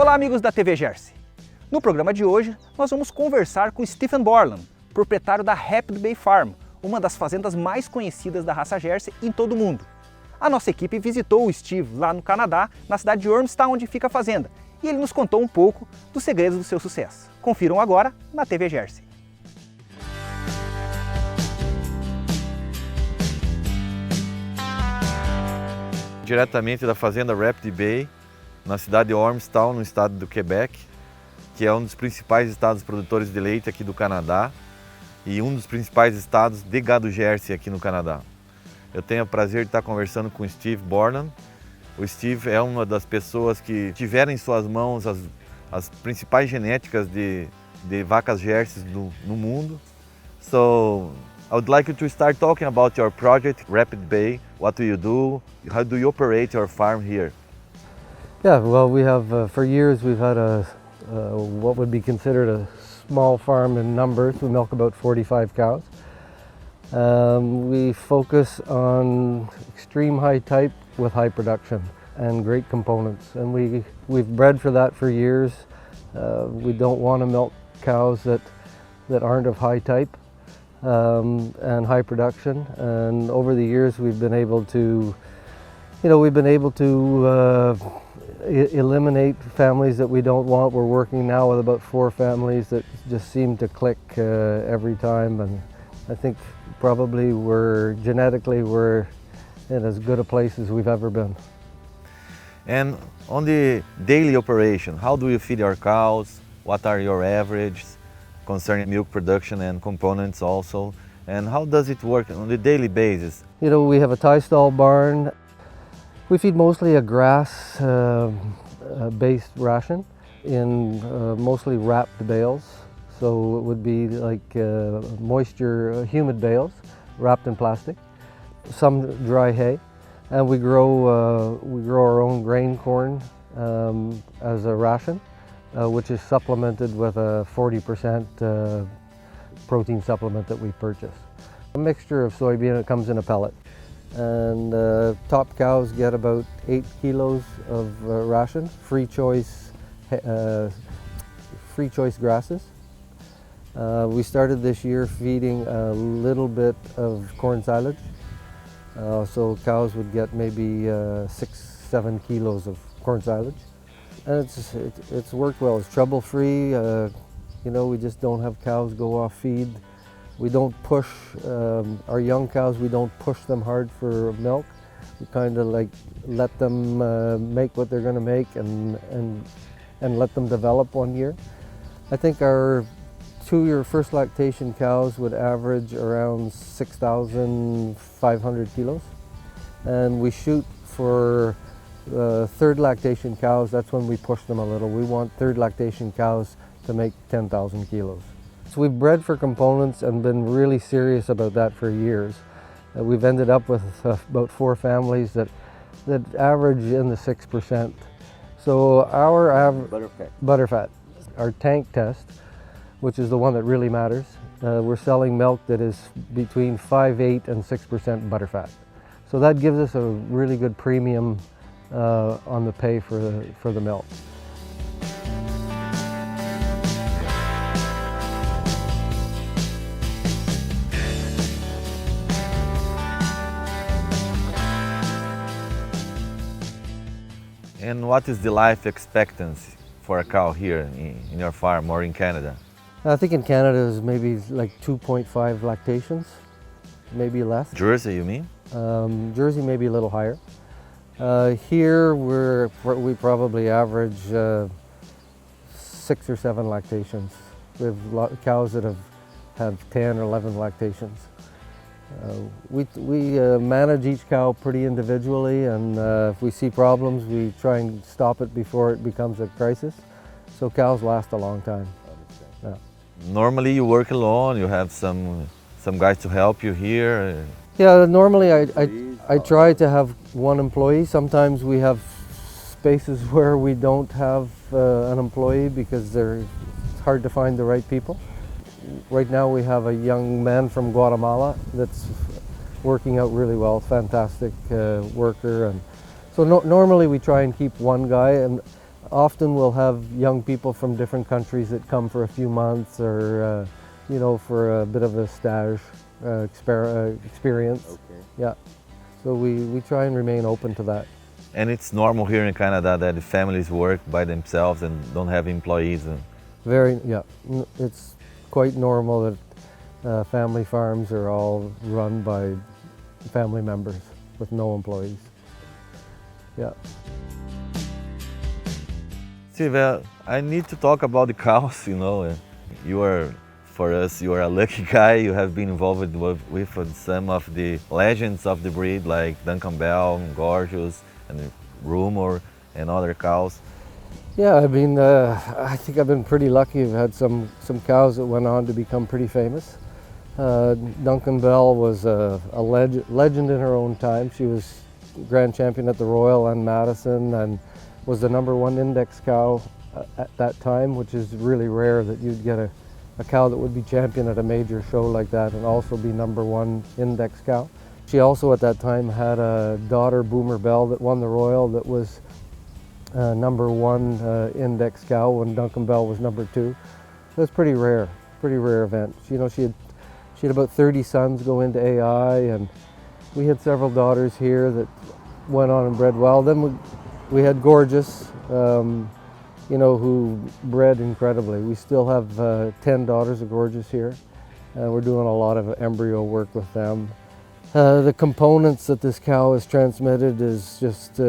Olá amigos da TV Jersey! No programa de hoje nós vamos conversar com Stephen Borland, proprietário da Rapid Bay Farm, uma das fazendas mais conhecidas da raça Jersey em todo o mundo. A nossa equipe visitou o Steve lá no Canadá, na cidade de Ormstown, onde fica a fazenda, e ele nos contou um pouco dos segredos do seu sucesso. Confiram agora na TV Jersey. Diretamente da fazenda Rapid Bay, na cidade de Ormstown, no estado do Quebec, que é um dos principais estados produtores de leite aqui do Canadá e um dos principais estados de gado Jersey aqui no Canadá. Eu tenho o prazer de estar conversando com o Steve Borland. O Steve é uma das pessoas que tiveram em suas mãos as principais genéticas de vacas Jersey no mundo. So, I would like you to start talking about your project, Rapid Bay. What do you do? How do you operate your farm here? Yeah, well, we have for years we've had what would be considered a small farm in numbers. We milk about 45 cows. We focus on extreme high type with high production and great components, and we've bred for that for years. We don't want to milk cows that aren't of high type and high production. And over the years, we've been able to, eliminate families that we don't want. We're working now with about 4 families that just seem to click every time, and I think probably we're in as good a place as we've ever been. And on the daily operation, how do you feed your cows? What are your averages concerning milk production and components also? And how does it work on a daily basis? You know, we have a tie stall barn. We feed mostly a grass-based ration in mostly wrapped bales. So it would be like humid bales wrapped in plastic. Some dry hay, and we grow our own grain corn as a ration, which is supplemented with a 40% protein supplement that we purchase. A mixture of soybean, it comes in a pellet. And top cows get about 8 kilos of ration, free choice grasses. We started this year feeding a little bit of corn silage, so cows would get maybe 6-7 kilos of corn silage, and it's worked well. It's trouble-free. We just don't have cows go off feed. We don't push our young cows. We don't push them hard for milk. We kind of like let them make what they're going to make and let them develop 1 year. I think our 2-year first lactation cows would average around 6,500 kilos, and we shoot for third lactation cows. That's when we push them a little. We want third lactation cows to make 10,000 kilos. So we've bred for components and been really serious about that for years. We've ended up with about 4 families that average in the 6%. So our butterfat, our tank test, which is the one that really matters, we're selling milk that is between 5.8 and 6% butterfat. So that gives us a really good premium on the pay for the milk. And what is the life expectancy for a cow here in your farm or in Canada? I think in Canada is maybe like 2.5 lactations, maybe less. Jersey, you mean? Jersey maybe a little higher. Here we probably average 6 or 7 lactations. We have cows that have 10 or 11 lactations. We manage each cow pretty individually, and if we see problems, we try and stop it before it becomes a crisis. So cows last a long time. Yeah. Normally you work alone, you have some guys to help you here? Yeah, normally I try to have 1 employee. Sometimes we have spaces where we don't have an employee because it's hard to find the right people. Right now we have a young man from Guatemala that's working out really well, fantastic worker. And so normally we try and keep 1 guy, and Often we'll have young people from different countries that come for a few months or, you know, for a bit of a stage experience. Okay. Yeah, so we try and remain open to that. And it's normal here in Canada that the families work by themselves and don't have employees. It's quite normal that family farms are all run by family members with no employees. Yeah. Steve, I need to talk about the cows, you know. For us, you are a lucky guy. You have been involved with some of the legends of the breed like Duncan Bell, Gorgeous, and Rumor, and other cows. Yeah, I mean, I think I've been pretty lucky. I've had some cows that went on to become pretty famous. Duncan Bell was a legend in her own time. She was grand champion at the Royal and Madison and was the #1 index cow at that time, which is really rare that you'd get a cow that would be champion at a major show like that and also be #1 index cow. She also at that time had a daughter, Boomer Bell, that won the Royal that was #1 index cow when Duncan Bell was #2. That's pretty rare event. You know, she had about 30 sons go into AI, and we had several daughters here that went on and bred well. Then we had Gorgeous, you know, who bred incredibly. We still have 10 daughters of Gorgeous here. We're doing a lot of embryo work with them. The components that this cow has transmitted is just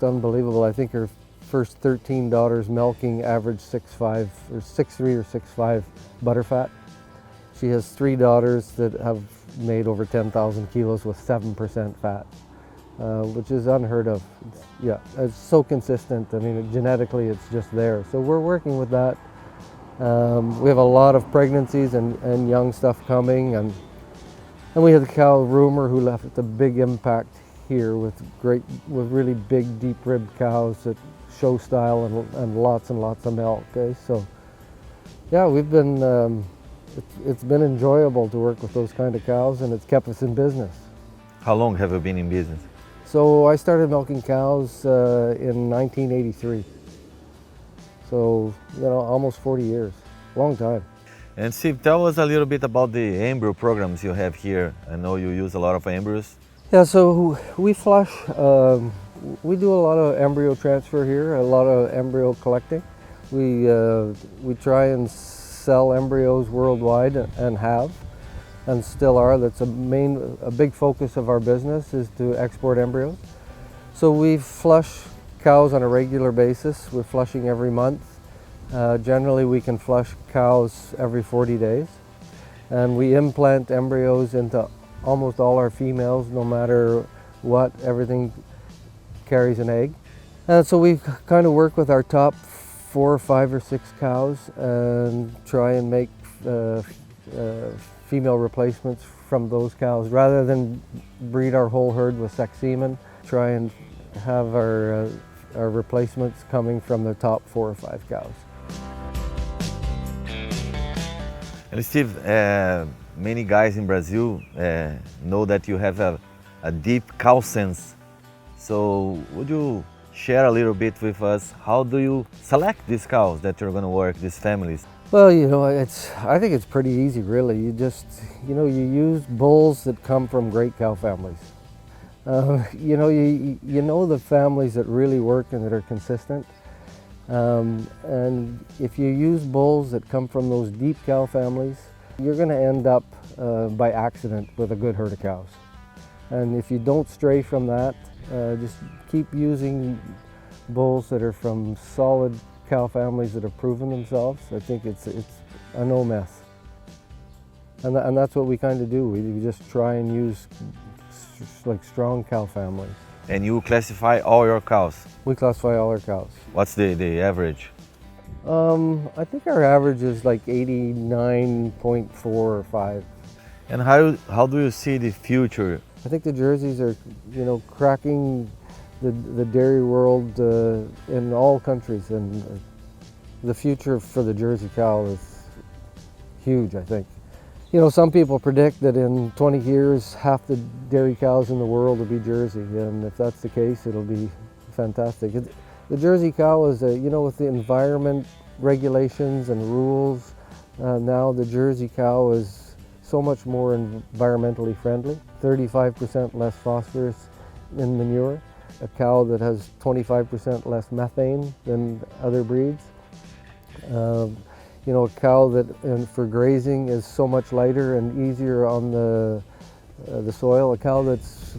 unbelievable. I think her first 13 daughters milking average 6.5 or 6.3 or 6.5 butterfat. She has 3 daughters that have made over 10,000 kilos with 7% fat, which is unheard of. It's so consistent. I mean, genetically it's just there. So we're working with that. We have a lot of pregnancies and young stuff coming, and we had the cow Rumor who left a big impact here with really big deep ribbed cows that show style and lots of milk. Okay, so yeah, it's been enjoyable to work with those kind of cows, and it's kept us in business. How long have you been in business? So I started milking cows in 1983. So, you know, almost 40 years, long time. And Steve, tell us a little bit about the embryo programs you have here. I know you use a lot of embryos. Yeah, so we flush, we do a lot of embryo transfer here, a lot of embryo collecting. We try and sell embryos worldwide and have, and still are. That's a big focus of our business is to export embryos. So we flush cows on a regular basis. We're flushing every month. Generally we can flush cows every 40 days. And we implant embryos into almost all our females, no matter what, everything carries an egg. And so we kind of work with our top 4 or 5 or 6 cows and try and make female replacements from those cows. Rather than breed our whole herd with sex semen, try and have our replacements coming from the top 4 or 5 cows. And Steve, many guys in Brazil know that you have a deep cow sense. So would you share a little bit with us, how do you select these cows that you're going to work, these families? Well, you know, I think it's pretty easy, really. You just, you know, you use bulls that come from great cow families. You know the families that really work and that are consistent. And if you use bulls that come from those deep cow families, you're going to end up by accident with a good herd of cows. And if you don't stray from that, just keep using bulls that are from solid cow families that have proven themselves. I think it's a no mess. And that's what we kind of do. We just try and use like strong cow families. And you classify all your cows? We classify all our cows. What's the average? I think our average is like 89.4 or 5. And how do you see the future? I think the Jerseys are, you know, cracking the dairy world in all countries, and the future for the Jersey cow is huge, I think. You know, some people predict that in 20 years, half the dairy cows in the world will be Jersey, and if that's the case, it'll be fantastic. The Jersey cow is, with the environment regulations and rules, now the Jersey cow is so much more environmentally friendly. 35% less phosphorus in manure. A cow that has 25% less methane than other breeds. A cow that for grazing is so much lighter and easier on the soil. A cow that's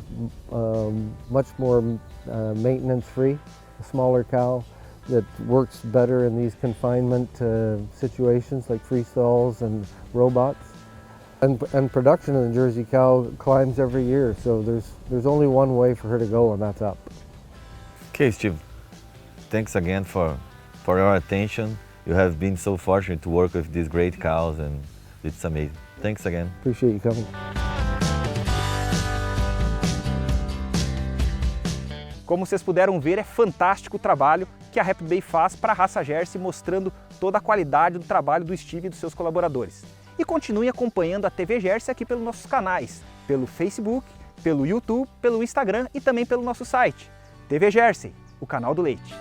much more maintenance-free. A smaller cow that works better in these confinement situations like free stalls and robots. And production of the Jersey cow climbs every year, so there's only one way for her to go, and that's up. Okay, Steve, thanks again for your attention. You have been so fortunate to work with these great cows, and it's amazing. Thanks again. Appreciate you coming. Como vocês puderam ver, é fantástico o trabalho que a Rapid Bay faz para a Raça Jersey, mostrando toda a qualidade do trabalho do Steve e dos seus colaboradores. E continue acompanhando a TV Jersey aqui pelos nossos canais, pelo Facebook, pelo YouTube, pelo Instagram e também pelo nosso site. TV Jersey, o canal do leite.